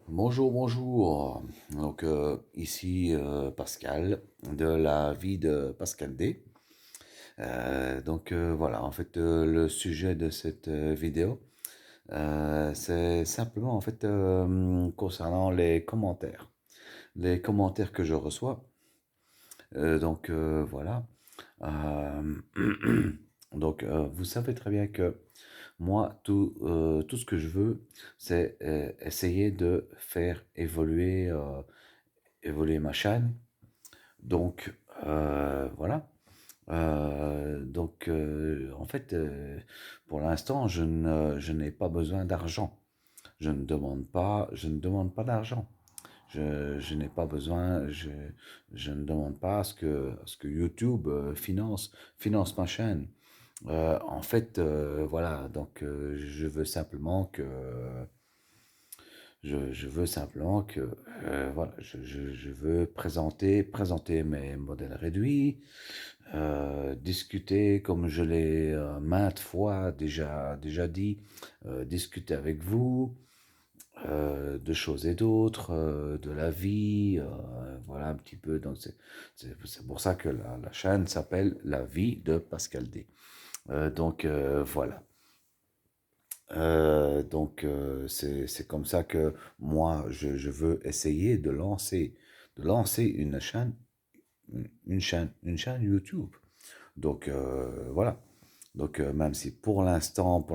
Bonjour, bonjour. Donc ici Pascal de la vie de Pascal D. Voilà, en fait le sujet de cette vidéo, c'est simplement en fait concernant les commentaires que je reçois. Voilà. Euh, Vous savez très bien que moi, tout ce que je veux, c'est essayer de faire évoluer ma chaîne. Donc, voilà. En fait, pour l'instant, je n'ai pas besoin d'argent. Je ne demande pas d'argent. Je n'ai pas besoin, je ne demande pas à ce que YouTube finance ma chaîne. En fait, voilà, je veux simplement je veux simplement que, voilà, je veux présenter mes modèles réduits, discuter, comme je l'ai maintes fois déjà dit, discuter avec vous de choses et d'autres, de la vie, voilà un petit peu. C'est pour ça que la chaîne s'appelle La vie de Pascal D. Voilà. C'est comme ça que moi, je veux essayer de lancer une chaîne YouTube. Voilà. Même si pour l'instant,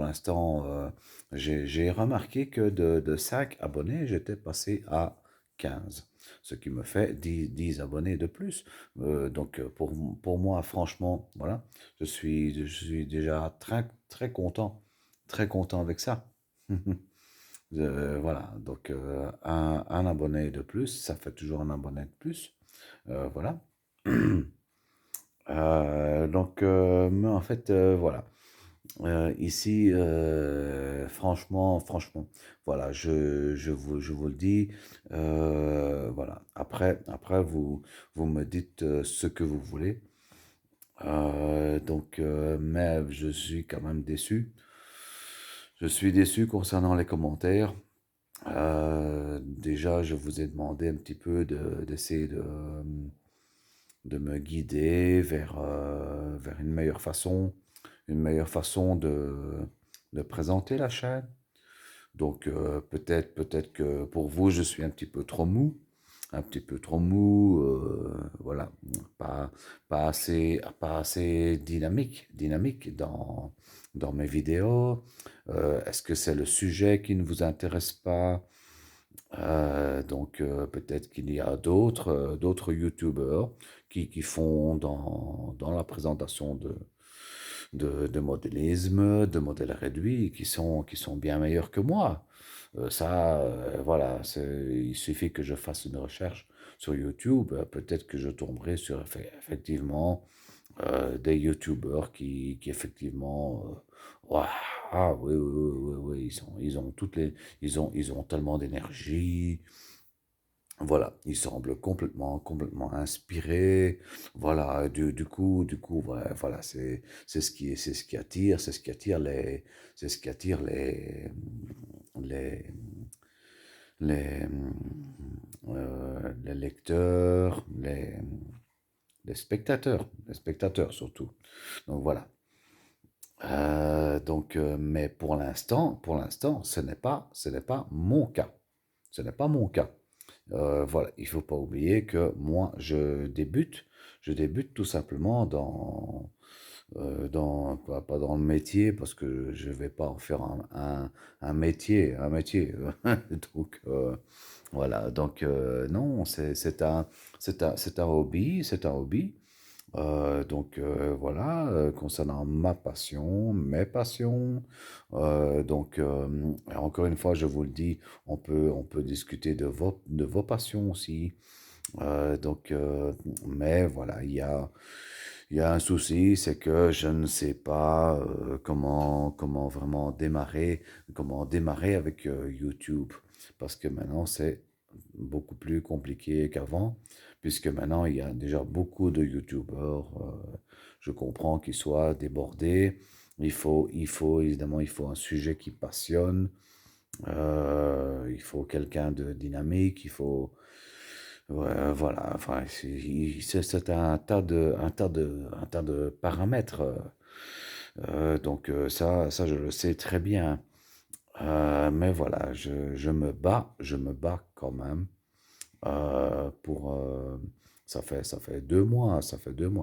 j'ai remarqué que de 5 abonnés, j'étais passé à 15, ce qui me fait 10 abonnés de plus. Pour moi, franchement, voilà, je suis déjà très content avec ça. Voilà, un abonné de plus, ça fait toujours un abonné de plus. Voilà. Mais en fait, voilà. Ici, franchement, voilà, je vous le dis, voilà. Après, vous me dites ce que vous voulez. Mais je suis quand même déçu. Je suis déçu concernant les commentaires. Déjà, je vous ai demandé un petit peu d'essayer de me guider vers une meilleure façon de présenter la chaîne. Peut-être que pour vous, je suis un petit peu trop mou, voilà, pas, pas assez dynamique dans mes vidéos. Est-ce que c'est le sujet qui ne vous intéresse pas? Peut-être qu'il y a d'autres YouTubeurs qui font dans la présentation de modélisme, de modèles réduits, qui sont bien meilleurs que moi. Voilà, il suffit que je fasse une recherche sur YouTube, peut-être que je tomberai sur effectivement des YouTubeurs qui effectivement, ouah, ah oui, ils ont ils ont tellement d'énergie, voilà, ils semblent complètement inspirés. Voilà, du coup, ouais, voilà, c'est ce qui attire, c'est ce qui attire les, les, les lecteurs, les spectateurs surtout. Donc voilà. Mais pour l'instant, ce n'est pas mon cas. Ce n'est pas mon cas. Voilà, il faut pas oublier que moi, je débute tout simplement pas dans le métier, parce que je vais pas en faire un métier. Voilà, non, c'est un hobby. Voilà, concernant ma passion, mes passions. Encore une fois, je vous le dis, on peut discuter de vos passions aussi. Mais voilà, il y a un souci, c'est que je ne sais pas comment démarrer avec YouTube. Parce que maintenant, c'est beaucoup plus compliqué qu'avant, puisque maintenant, il y a déjà beaucoup de YouTubeurs. Je comprends qu'ils soient débordés. Évidemment, il faut un sujet qui passionne. Il faut quelqu'un de dynamique, il faut, ouais, voilà, enfin, c'est un tas de paramètres. Ça, je le sais très bien. Mais voilà, je me bats quand même pour. Ça fait 2 mois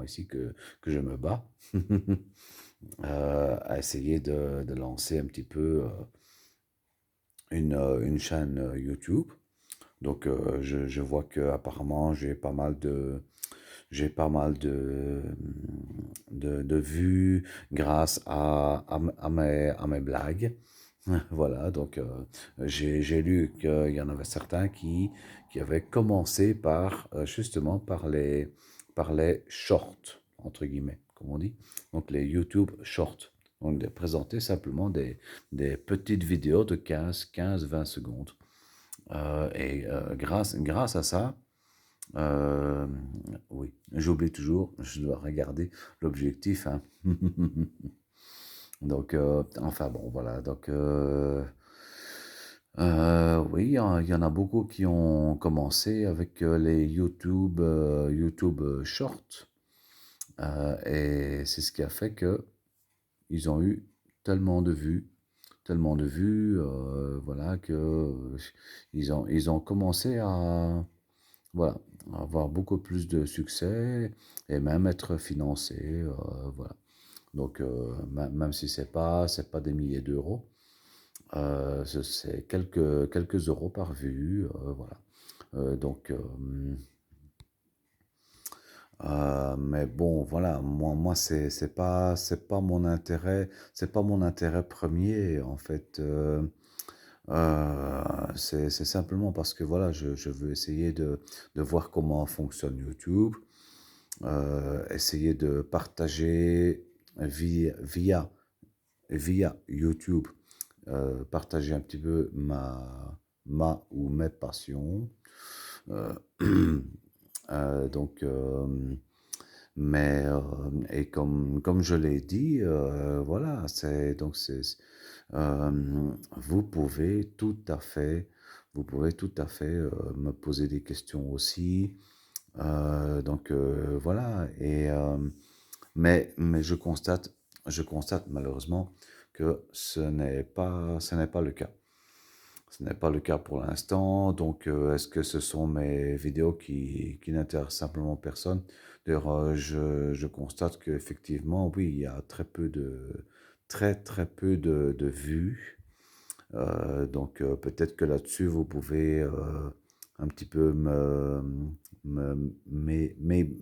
ici que je me bats à essayer de lancer un petit peu une chaîne YouTube. Donc, je vois que apparemment j'ai pas mal de vues grâce à mes blagues. Voilà, donc j'ai lu qu'il y en avait certains qui avaient commencé par justement par les shorts, entre guillemets, comme on dit. Donc les YouTube shorts. Donc de présenter simplement des petites vidéos de 20 secondes. Grâce à ça, euh, oui, j'oublie toujours, je dois regarder l'objectif, hein. Donc, enfin bon, voilà. Donc, oui, il y en a beaucoup qui ont commencé avec les YouTube Shorts. Et c'est ce qui a fait que ils ont eu tellement de vues, tellement de vues, voilà, que ils ont commencé à, voilà, avoir beaucoup plus de succès et même être financés, voilà. Donc, même si c'est pas des milliers d'euros, c'est quelques euros par vue, voilà. Donc, mais bon, voilà, moi c'est pas mon intérêt, c'est pas mon intérêt premier en fait. C'est simplement parce que voilà, je veux essayer de voir comment fonctionne YouTube, essayer de partager via via YouTube, partager un petit peu ma ou mes passions. Euh, donc, et comme je l'ai dit, voilà, vous pouvez tout à fait, vous pouvez tout à fait me poser des questions aussi. Voilà, mais je constate malheureusement que ce n'est pas le cas. Ce n'est pas le cas pour l'instant. Donc, est-ce que ce sont mes vidéos qui n'intéressent simplement personne? D'ailleurs, je constate qu'effectivement, oui, il y a très peu de vues. Donc, peut-être que là-dessus, vous pouvez un petit peu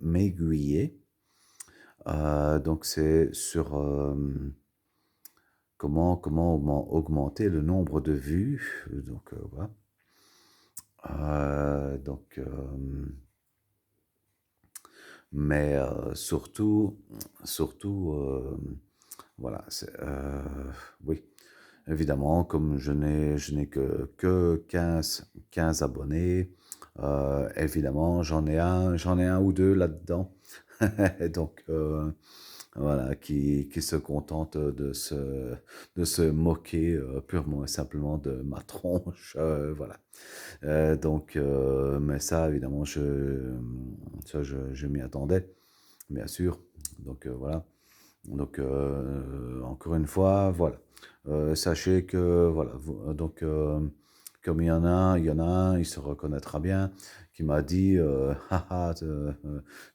m'aiguiller. Donc, c'est sur comment augmenter le nombre de vues. Donc, voilà. Euh, donc, euh, mais surtout, voilà, oui, évidemment, comme je n'ai que 15 abonnés, évidemment, j'en ai un ou deux là-dedans. Donc, voilà, qui se contente de se moquer purement et simplement de ma tronche, voilà. Mais ça, évidemment, je m'y attendais, bien sûr. Donc, voilà. Donc, encore une fois, voilà. Sachez que, voilà, comme il y en a un, il se reconnaîtra bien, qui m'a dit, haha,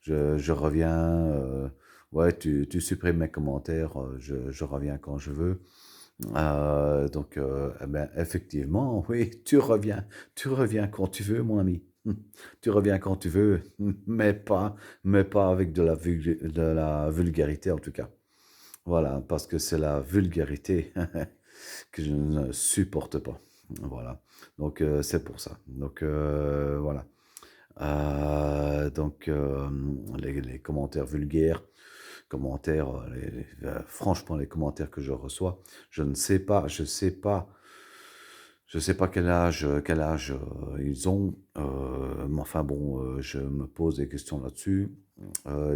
je reviens, ouais, tu supprimes mes commentaires, je reviens quand je veux. Eh ben, effectivement, oui, tu reviens quand tu veux, mon ami. Tu reviens quand tu veux, mais pas avec de la vulgarité en tout cas. Voilà, parce que c'est la vulgarité que je ne supporte pas. Voilà, donc c'est pour ça. Donc voilà. Les commentaires vulgaires, franchement, les commentaires que je reçois, je ne sais pas, je sais pas quel âge ils ont, mais enfin bon, je me pose des questions là-dessus.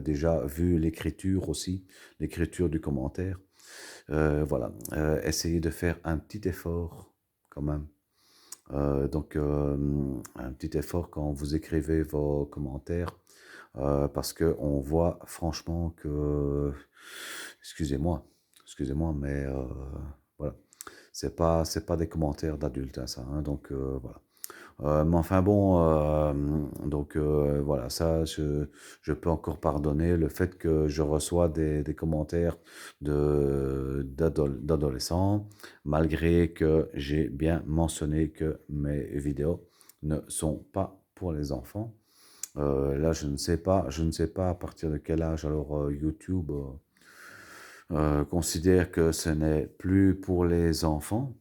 Déjà, vu l'écriture aussi, l'écriture du commentaire, voilà, essayez de faire un petit effort quand même Un petit effort quand vous écrivez vos commentaires, parce que on voit franchement que, excusez-moi, excusez-moi, mais voilà, c'est pas des commentaires d'adultes, hein, ça, hein, donc voilà. Mais enfin bon, voilà, ça, je peux encore pardonner le fait que je reçois des commentaires d'adolescents, malgré que j'ai bien mentionné que mes vidéos ne sont pas pour les enfants. Là, je ne sais pas à partir de quel âge alors YouTube considère que ce n'est plus pour les enfants.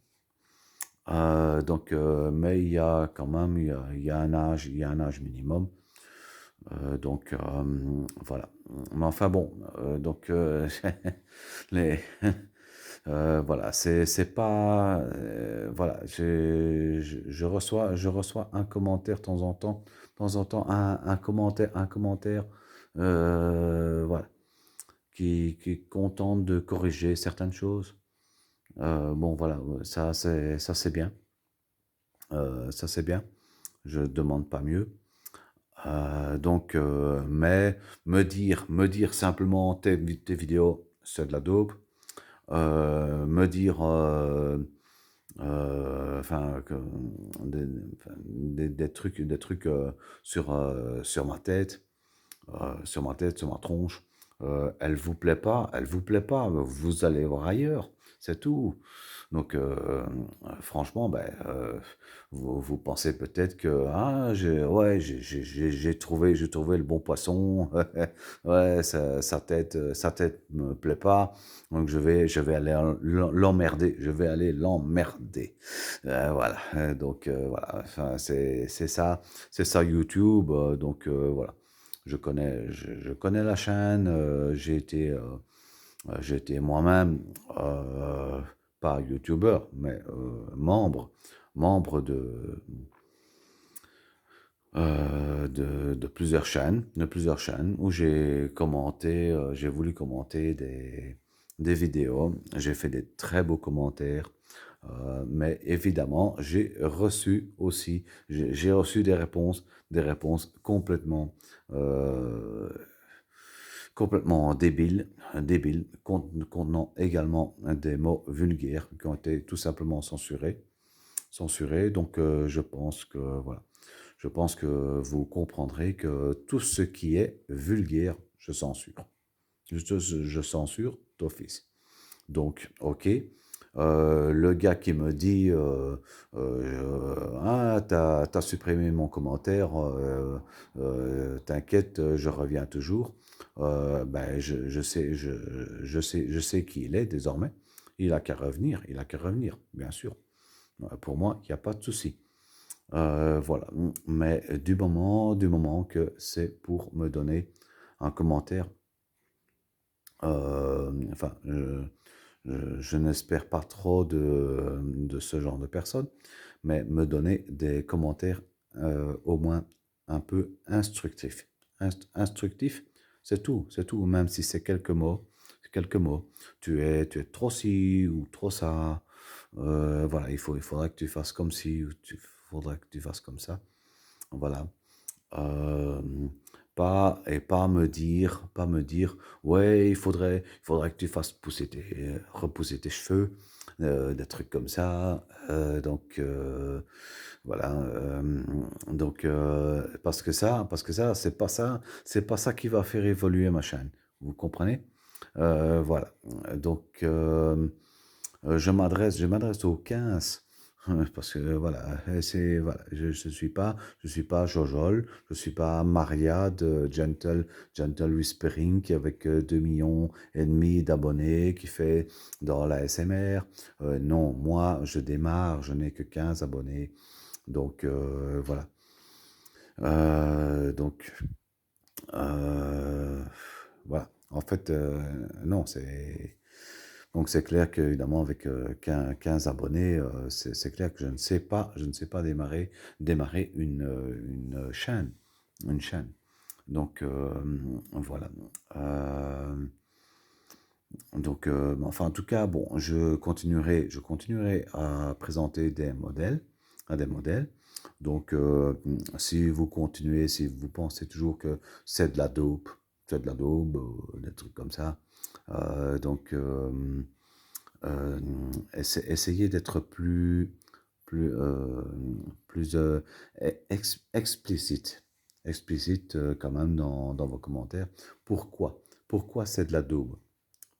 Mais il y a quand même, il y a un âge, il y a un âge minimum. Voilà. Mais enfin bon, les, voilà, c'est pas, voilà, je reçois un commentaire de temps en temps, un commentaire, voilà, qui contente de corriger certaines choses. Bon, voilà, ça c'est bien. Ça c'est bien. Je demande pas mieux. Mais me dire simplement tes vidéos, c'est de la daube. Me dire, enfin, des trucs sur ma tronche. Elle vous plaît pas, vous allez voir ailleurs, c'est tout. Donc, franchement, ben, vous pensez peut-être que ah, ouais, j'ai trouvé le bon poisson, ouais, sa tête me plaît pas, donc je vais aller l'emmerder, je vais aller l'emmerder. Voilà, voilà, enfin, c'est ça YouTube, voilà. Je connais la chaîne, j'ai été moi-même, euh, pas YouTuber, mais membre de plusieurs chaînes où j'ai voulu commenter des vidéos. J'ai fait des très beaux commentaires, mais évidemment, j'ai reçu des réponses euh, complètement contenant également des mots vulgaires qui ont été tout simplement censurés. Donc, je pense que vous comprendrez que tout ce qui est vulgaire, je censure. Je censure d'office. Donc, ok. Le gars qui me dit ah, t'as supprimé mon commentaire, t'inquiète, je reviens toujours. Ben, je sais qui il est désormais. Il a qu'à revenir, bien sûr. Pour moi, il n'y a pas de souci. Voilà. Mais du moment que c'est pour me donner un commentaire, enfin, je n'espère pas trop de ce genre de personnes, mais me donner des commentaires au moins un peu instructifs. Instructifs, c'est tout, même si c'est quelques mots, quelques mots. Tu es trop ci ou trop ça. Voilà, il faudra que tu fasses comme ci ou il faudra que tu fasses comme ça. Voilà. Euh, pas me dire, ouais, il faudrait que tu fasses repousser tes cheveux, des trucs comme ça. Voilà. Parce que ça, c'est pas ça qui va faire évoluer ma chaîne. Vous comprenez? Voilà. Donc, je m'adresse aux 15. Parce que voilà, voilà, je suis pas Jojol, je suis pas Maria de Gentle Whispering qui avec 2 millions et demi d'abonnés qui fait dans la SMR. Non, moi je démarre, je n'ai que 15 abonnés. Donc voilà. Donc voilà. En fait, non, c'est clair qu'évidemment, avec 15 abonnés, c'est clair que je ne sais pas démarrer une chaîne. Une chaîne. Donc, voilà. Euh, enfin, en tout cas, bon, je continuerai à présenter des modèles. à des modèles. Donc, si vous continuez, si vous pensez toujours que c'est de la daube, des trucs comme ça, donc euh, essayez d'être plus, plus explicite, explicite quand même dans vos commentaires. Pourquoi? Pourquoi c'est de la daube?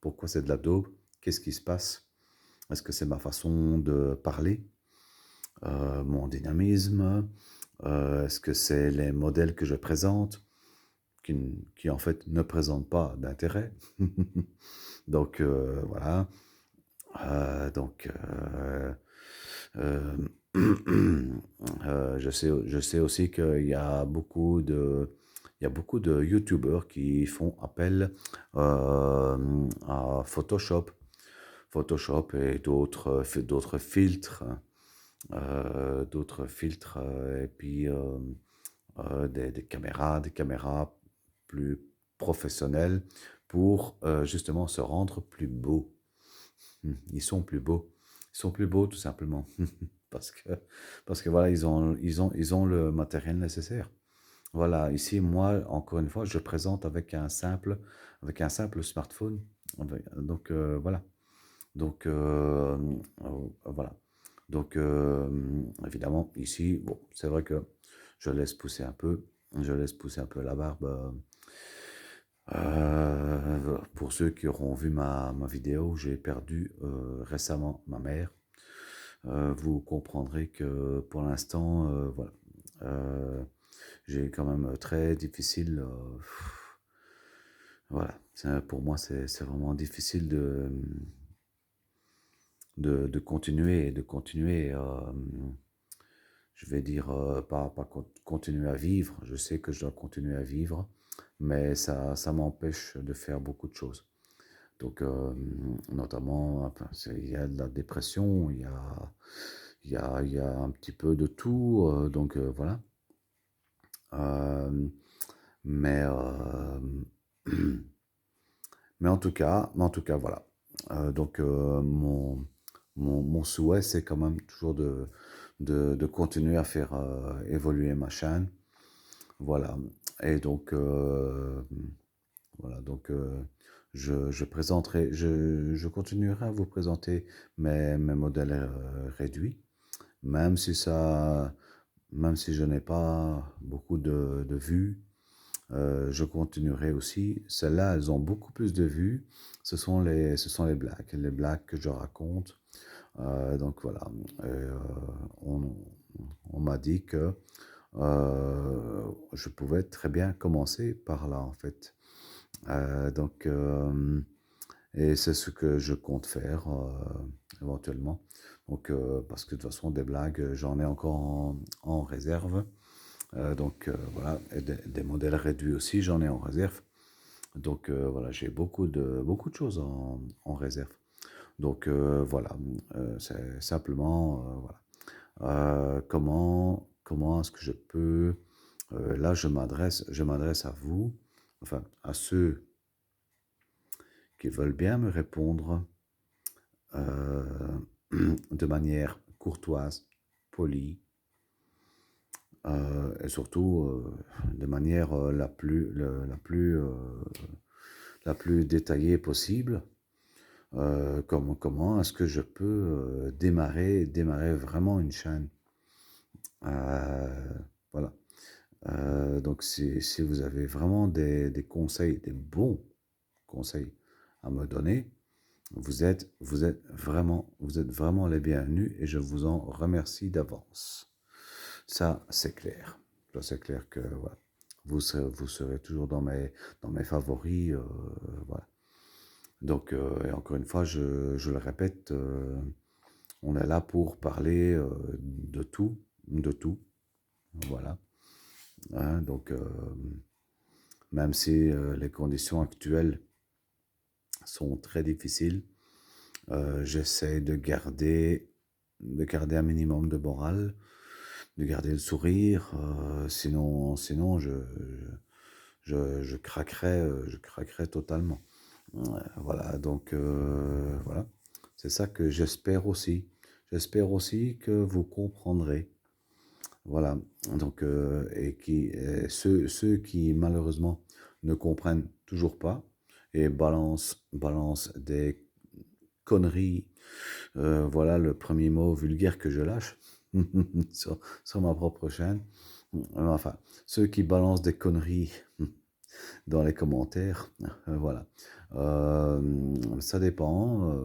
Pourquoi c'est de la daube? Qu'est-ce qui se passe? Est-ce que c'est ma façon de parler? Mon dynamisme? Est-ce que c'est les modèles que je présente qui en fait ne présentent pas d'intérêt? Donc voilà. Donc euh, je sais aussi qu'il y a il y a beaucoup de YouTubeurs qui font appel à Photoshop, Photoshop et d'autres filtres, et puis des caméras plus professionnelles pour justement se rendre plus beau. Ils sont plus beaux. Ils sont plus beaux tout simplement. Parce que, parce que voilà, ils ont le matériel nécessaire. Voilà, ici, moi, encore une fois, je présente avec un simple smartphone. Donc, voilà. Donc, voilà. Donc, évidemment, ici, bon, c'est vrai que je laisse pousser un peu, je laisse pousser un peu la barbe. Pour ceux qui auront vu ma vidéo, j'ai perdu récemment ma mère. Vous comprendrez que pour l'instant, voilà, euh, j'ai quand même très difficile. Voilà, pour moi, c'est vraiment difficile de continuer et de continuer. Je vais dire, pas continuer à vivre. Je sais que je dois continuer à vivre, mais ça m'empêche de faire beaucoup de choses. Donc, notamment, enfin, il y a de la dépression, il y a un petit peu de tout, donc voilà. Euh, mais, mais en tout cas, voilà. Donc, mon souhait, c'est quand même toujours de continuer à faire évoluer ma chaîne. Voilà. Et donc, voilà, donc je présenterai, je continuerai à vous présenter mes modèles réduits, même si ça, même si je n'ai pas beaucoup de vues, je continuerai aussi. Celles-là, elles ont beaucoup plus de vues. Ce sont les blagues que je raconte. Donc voilà, on, on m'a dit que je pouvais très bien commencer par là en fait. Donc, et c'est ce que je compte faire éventuellement. Donc, parce que de toute façon, des blagues, j'en ai encore en réserve. Donc, voilà, et des modèles réduits aussi, j'en ai en réserve. Donc, voilà, j'ai beaucoup de choses en réserve. Donc, voilà, c'est simplement, voilà. Comment est-ce que je peux... là, je m'adresse à vous, enfin, à ceux qui veulent bien me répondre euh, de manière courtoise, polie, et surtout de manière la plus détaillée possible. Comment est-ce que je peux démarrer vraiment une chaîne? Euh, voilà. Donc, si vous avez vraiment des conseils, des bons conseils à me donner, vous êtes vraiment les bienvenus et je vous en remercie d'avance. Ça, c'est clair. Ça, c'est clair que voilà, vous serez toujours dans mes favoris. Voilà. Donc, et encore une fois, je le répète, on est là pour parler de tout, de tout. Voilà. Hein, donc, même si les conditions actuelles sont très difficiles, j'essaie de garder un minimum de morale, de garder le sourire. Sinon je craquerais totalement. Voilà, donc voilà. C'est ça que j'espère aussi. J'espère aussi que vous comprendrez. Voilà, donc ceux qui malheureusement ne comprennent toujours pas et balancent des conneries, voilà le premier mot vulgaire que je lâche sur ma propre chaîne. Enfin, ceux qui balancent des conneries dans les commentaires, voilà. Ça dépend.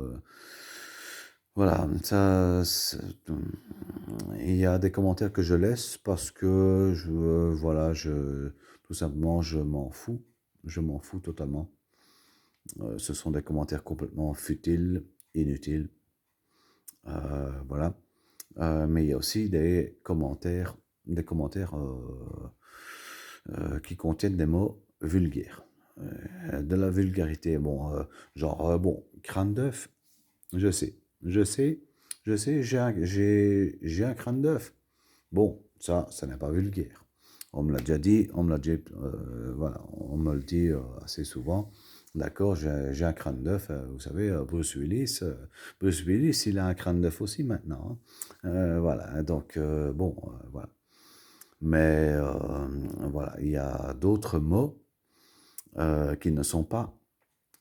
Voilà, il y a des commentaires que je laisse parce que voilà, tout simplement, je m'en fous. Je m'en fous totalement. Ce sont des commentaires complètement futiles, inutiles. Voilà. Mais il y a aussi des commentaires qui contiennent des mots vulgaires. De la vulgarité, bon, bon, crâne d'œuf, je sais, je sais, je sais, j'ai un crâne d'œuf. Bon, ça n'est pas vulgaire. On me l'a déjà dit, voilà, on me le dit assez souvent. D'accord, j'ai un crâne d'œuf. Vous savez, Bruce Willis, il a un crâne d'œuf aussi maintenant, hein. Voilà, donc bon, voilà. Mais voilà, il y a d'autres mots qui ne sont pas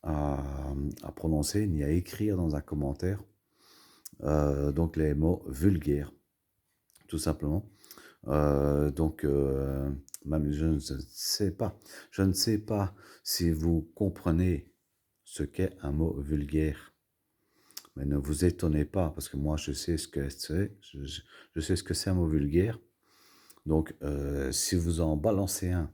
à, à prononcer ni à écrire dans un commentaire. Donc les mots vulgaires, tout simplement. Donc, même je ne sais pas si vous comprenez ce qu'est un mot vulgaire, mais ne vous étonnez pas, parce que moi, je sais ce que c'est, je sais ce que c'est un mot vulgaire. Donc, si vous en balancez un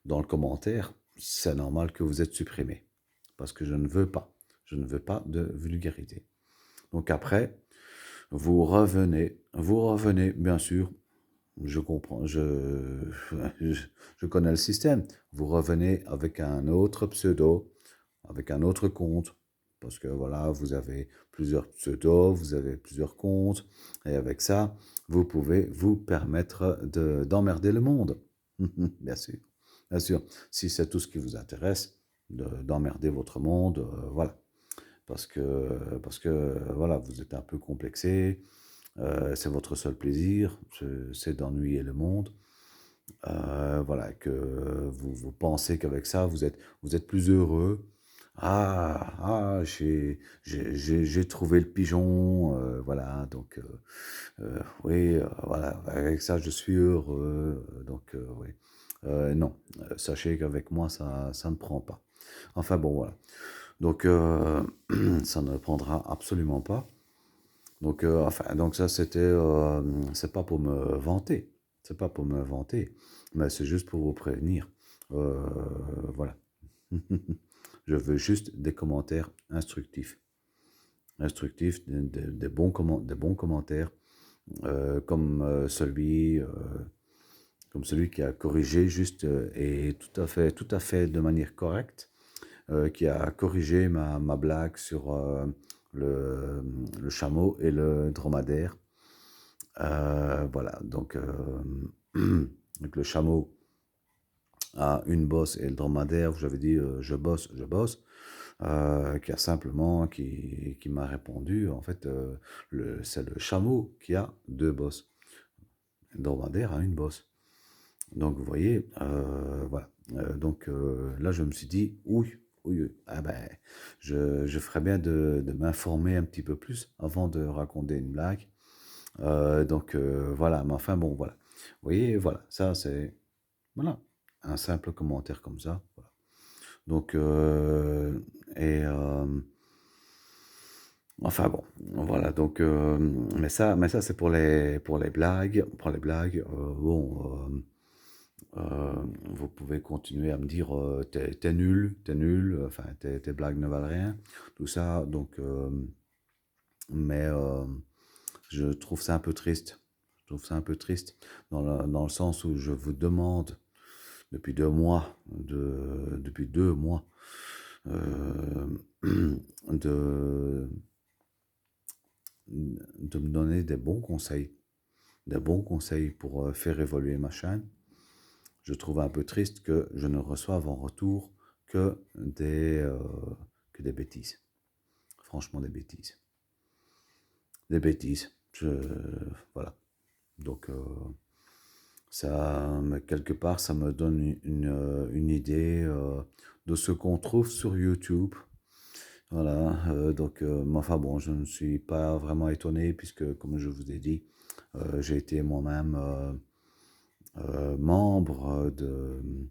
dans le commentaire, c'est normal que vous êtes supprimé, parce que je ne veux pas de vulgarité. Donc après, vous revenez, bien sûr. Je comprends, je connais le système. Vous revenez avec un autre pseudo, avec un autre compte, parce que voilà, vous avez plusieurs pseudos, vous avez plusieurs comptes, et avec ça, vous pouvez vous permettre d'emmerder le monde. Bien sûr, bien sûr. Si c'est tout ce qui vous intéresse, d'emmerder votre monde, voilà. Parce que voilà, vous êtes un peu complexé, c'est votre seul plaisir, c'est d'ennuyer le monde. Voilà, que vous pensez qu'avec ça, vous êtes plus heureux. J'ai trouvé le pigeon, voilà, donc oui, voilà, avec ça, je suis heureux, donc oui. Non, sachez qu'avec moi, ça ne prend pas. Enfin bon, voilà. Donc, ça ne prendra absolument pas. Donc, donc ça, c'est pas pour me vanter. C'est pas pour me vanter, mais c'est juste pour vous prévenir. Euh, voilà. Je veux juste des commentaires instructifs. Instructifs, des bons commentaires, comme comme celui qui a corrigé juste et tout à fait de manière correcte, qui a corrigé ma blague sur le chameau et le dromadaire. Voilà, donc, donc le chameau a une bosse et le dromadaire, j'avais dit je bosse, qui m'a répondu, en fait, c'est le chameau qui a deux bosses. Le dromadaire a une bosse. Donc vous voyez, voilà. Donc là, je me suis dit, oui, oui, oui, ah ben, je ferais bien de m'informer un petit peu plus avant de raconter une blague. Donc voilà, mais enfin bon, voilà. Vous voyez, voilà, ça c'est voilà, un simple commentaire comme ça. Voilà. Donc, et enfin bon, voilà. Donc, mais ça c'est pour les blagues, bon, vous pouvez continuer à me dire, t'es nul, enfin tes blagues ne valent rien, tout ça. Donc, mais je trouve ça un peu triste. Je trouve ça un peu triste dans le sens où je vous demande depuis 2 mois, depuis 2 mois, euh, de, de me donner des bons conseils pour faire évoluer ma chaîne. Je trouve un peu triste que je ne reçoive en retour que des bêtises. Franchement, des bêtises. Des bêtises. Voilà. Donc, Mais quelque part, ça me donne une idée de ce qu'on trouve sur YouTube. Voilà, mais enfin bon, je ne suis pas vraiment étonné puisque, comme je vous ai dit, j'ai été moi-même membre d'une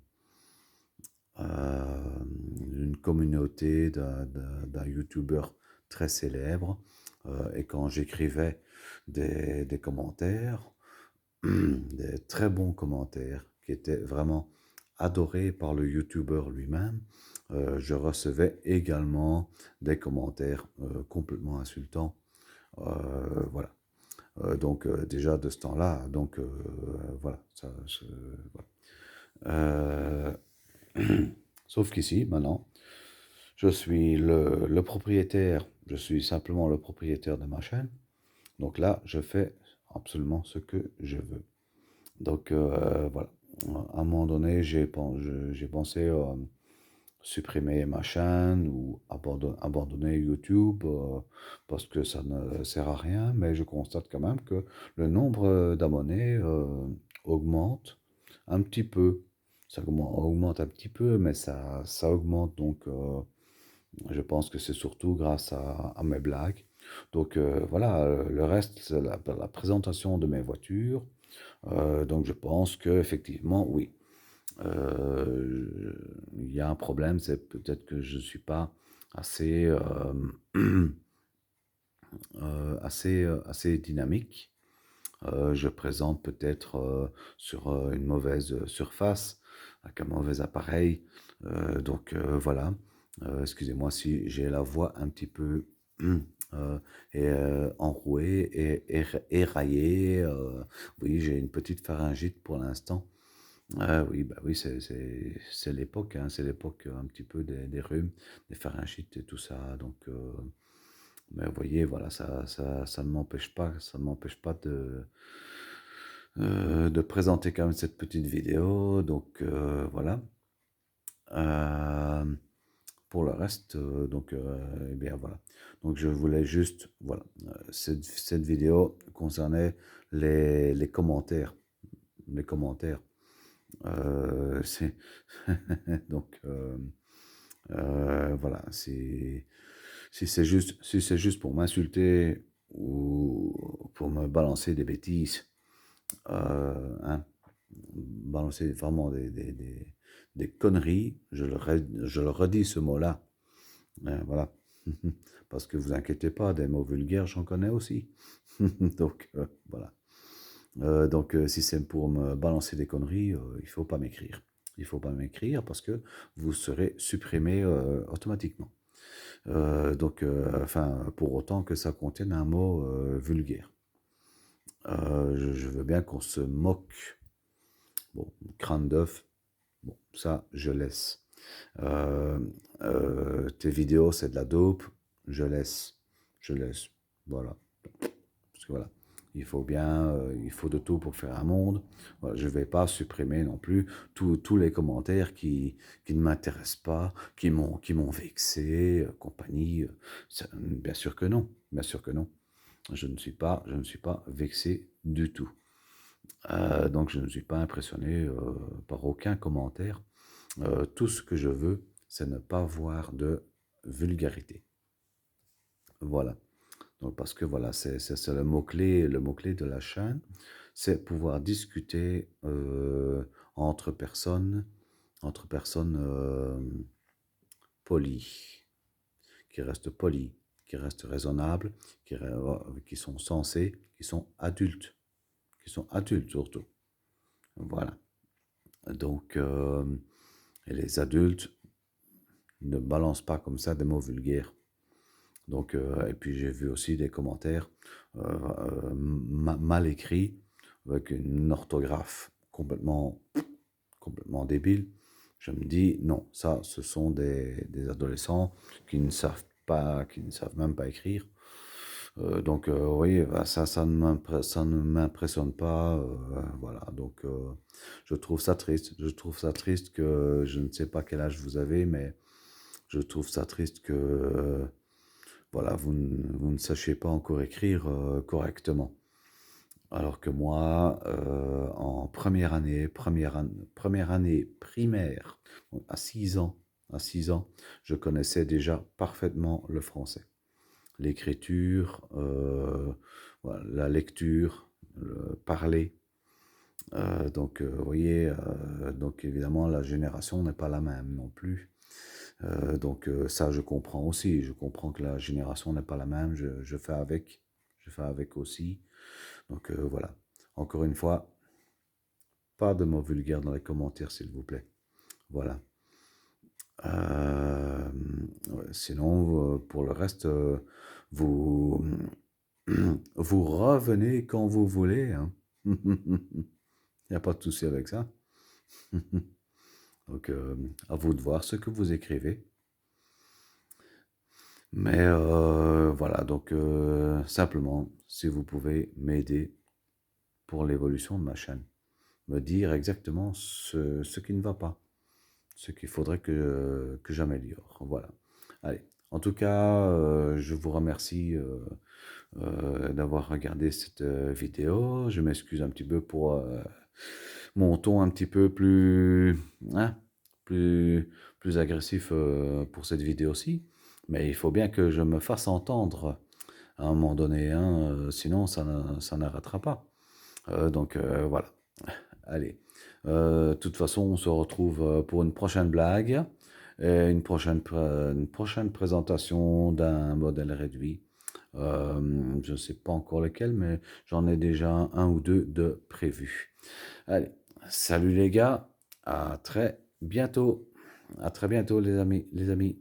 communauté d'un YouTuber très célèbre. Et quand j'écrivais des commentaires, des très bons commentaires qui étaient vraiment adorés par le YouTuber lui-même, je recevais également des commentaires complètement insultants. Voilà. Déjà de ce temps-là, voilà. Voilà. Euh, Sauf qu'ici, maintenant, je suis le propriétaire, je suis simplement le propriétaire de ma chaîne. Donc là, je fais absolument ce que je veux. Voilà. À un moment donné, j'ai pensé supprimer ma chaîne ou abandonner YouTube parce que ça ne sert à rien, mais je constate quand même que le nombre d'abonnés augmente un petit peu. Ça augmente un petit peu, mais ça augmente. Je pense que c'est surtout grâce à mes blagues. Voilà, le reste, c'est la présentation de mes voitures. Donc je pense que effectivement, oui, il y a un problème, c'est peut-être que je ne suis pas assez, assez dynamique. Je présente peut-être sur une mauvaise surface, avec un mauvais appareil. Voilà. Excusez-moi si j'ai la voix un petit peu enrouée et éraillée. Oui, j'ai une petite pharyngite pour l'instant. Oui, bah oui, c'est l'époque, hein, c'est l'époque un petit peu des rhumes, des pharyngites et tout ça. Mais vous voyez, voilà, ça ne m'empêche pas, de présenter quand même cette petite vidéo. Voilà. Euh, pour le reste, eh bien voilà. Donc je voulais juste, voilà, cette vidéo concernait les commentaires. Les commentaires. C'est donc voilà, si c'est juste pour m'insulter ou pour me balancer des bêtises, hein, balancer vraiment des conneries, je le redis ce mot-là, voilà. Parce que vous inquiétez pas, des mots vulgaires, j'en connais aussi. Voilà. Si c'est pour me balancer des conneries, il faut pas m'écrire. Il faut pas m'écrire parce que vous serez supprimé automatiquement. Enfin, pour autant que ça contienne un mot vulgaire. Je veux bien qu'on se moque. Bon, crâne d'œuf, bon, ça, je laisse. Euh, Tes vidéos, c'est de la dope, je laisse. Je laisse. Voilà. Parce que voilà, il faut de tout pour faire un monde. Voilà, je ne vais pas supprimer non plus tous les commentaires qui ne m'intéressent pas, qui m'ont vexé, compagnie. Bien sûr que non, bien sûr que non. Je ne suis pas vexé du tout. Donc je ne suis pas impressionné par aucun commentaire. Tout ce que je veux, c'est ne pas voir de vulgarité. Voilà. Donc, parce que voilà, c'est le mot-clé de la chaîne, c'est pouvoir discuter entre personnes polies, qui restent polies, qui restent raisonnables, qui sont sensées, qui sont adultes surtout. Voilà. Donc, et les adultes ne balancent pas comme ça des mots vulgaires. Et puis j'ai vu aussi des commentaires mal écrits, avec une orthographe complètement débile. Je me dis, non, ça, ce sont des adolescents qui ne savent même pas écrire. Oui, bah, ça ne m'impressionne pas. Voilà, je trouve ça triste. Je trouve ça triste que, je ne sais pas quel âge vous avez, mais je trouve ça triste que voilà, vous ne sachiez pas encore écrire correctement. Alors que moi, en première année primaire, donc à 6 ans, je connaissais déjà parfaitement le français. L'écriture, voilà, la lecture, le parler. Donc, vous voyez, donc évidemment, la génération n'est pas la même non plus. Donc, ça, je comprends aussi. Je comprends que la génération n'est pas la même. Je fais avec. Je fais avec aussi. Donc, voilà. Encore une fois, pas de mots vulgaires dans les commentaires, s'il vous plaît. Voilà. Euh, ouais, sinon, pour le reste, vous, vous revenez quand vous voulez, hein. Il n'y a pas de souci avec ça. Donc, à vous de voir ce que vous écrivez. Mais voilà, donc simplement, si vous pouvez m'aider pour l'évolution de ma chaîne, me dire exactement ce qui ne va pas, ce qu'il faudrait que j'améliore. Voilà. Allez. En tout cas, je vous remercie d'avoir regardé cette vidéo. Je m'excuse un petit peu pour mon ton un petit peu plus, hein, plus, plus agressif pour cette vidéo-ci. Mais il faut bien que je me fasse entendre à un moment donné, hein, sinon ça n'arrêtera pas. Donc voilà. Allez. De toute façon, on se retrouve pour une prochaine blague et une prochaine présentation d'un modèle réduit. Je ne sais pas encore lequel, mais j'en ai déjà un ou deux de prévus. Allez, salut les gars, à très bientôt. À très bientôt les amis, les amis.